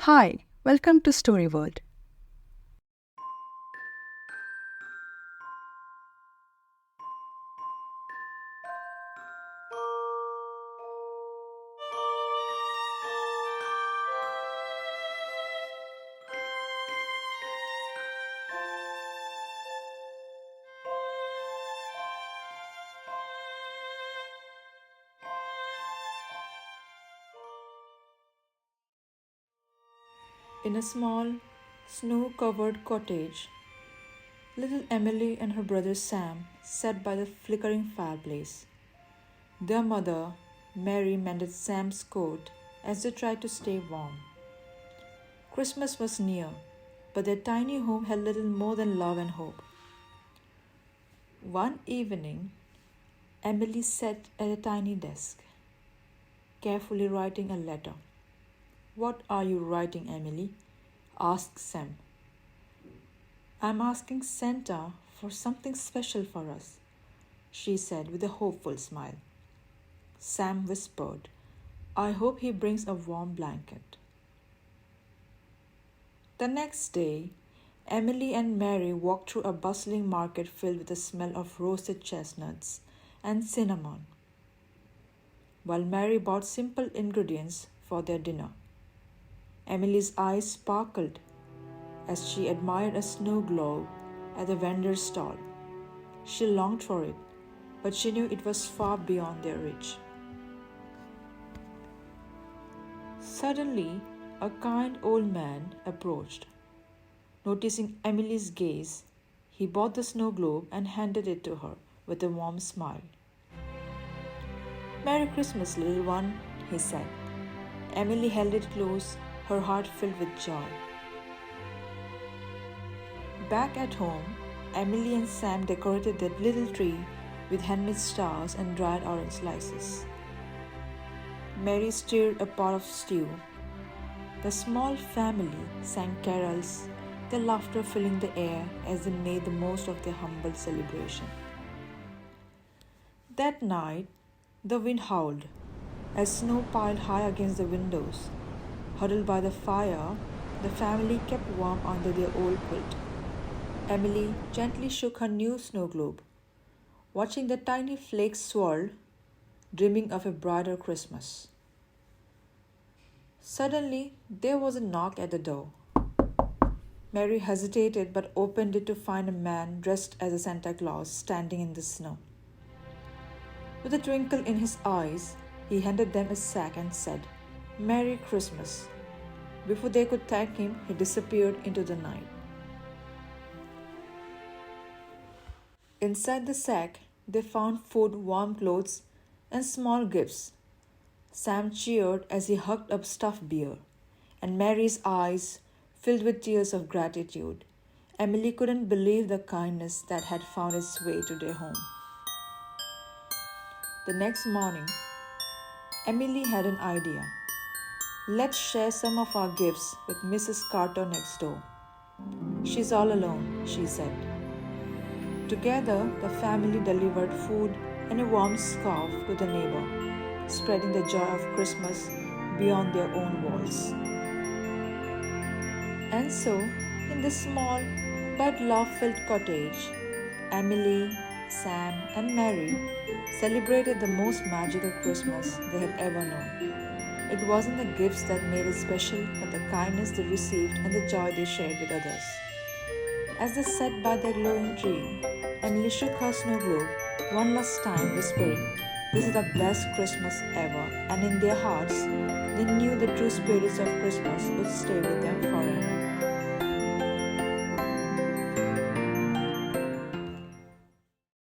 Hi, welcome to Story World. In a small, snow covered cottage, little Emily and her brother Sam sat by the flickering fireplace. Their mother, Mary, mended Sam's coat as they tried to stay warm. Christmas was near, but their tiny home held little more than love and hope. One evening, Emily sat at a tiny desk, carefully writing a letter. "What are you writing, Emily?" asked Sam. "I'm asking Santa for something special for us," she said with a hopeful smile. Sam whispered, "I hope he brings a warm blanket." The next day, Emily and Mary walked through a bustling market filled with the smell of roasted chestnuts and cinnamon, while Mary bought simple ingredients for their dinner. Emily's eyes sparkled as she admired a snow globe at the vendor's stall. She longed for it, but she knew it was far beyond their reach. Suddenly, a kind old man approached. Noticing Emily's gaze, he bought the snow globe and handed it to her with a warm smile. "Merry Christmas, little one," he said. Emily held it close, her heart filled with joy. Back at home, Emily and Sam decorated their little tree with handmade stars and dried orange slices. Mary stirred a pot of stew. The small family sang carols, their laughter filling the air as they made the most of their humble celebration. That night, the wind howled as snow piled high against the windows. Huddled by the fire, the family kept warm under their old quilt. Emily gently shook her new snow globe, watching the tiny flakes swirl, dreaming of a brighter Christmas. Suddenly, there was a knock at the door. Mary hesitated but opened it to find a man dressed as a Santa Claus standing in the snow. With a twinkle in his eyes, he handed them a sack and said, "Merry Christmas." Before they could thank him, he disappeared into the night. Inside the sack, they found food, warm clothes, and small gifts. Sam cheered as he hugged a stuffed bear, and Mary's eyes filled with tears of gratitude. Emily couldn't believe the kindness that had found its way to their home. The next morning, Emily had an idea. "Let's share some of our gifts with Mrs. Carter next door. She's all alone," she said. Together, the family delivered food and a warm scarf to the neighbor, spreading the joy of Christmas beyond their own walls. And so, in this small but love filled cottage, Emily, Sam, and Mary celebrated the most magical Christmas they had ever known. It wasn't the gifts that made it special, but the kindness they received and the joy they shared with others. As they sat by their glowing tree, Emily shook her snow globe one last time, whispering, "This is the best Christmas ever," and in their hearts, they knew the true spirits of Christmas would stay with them forever.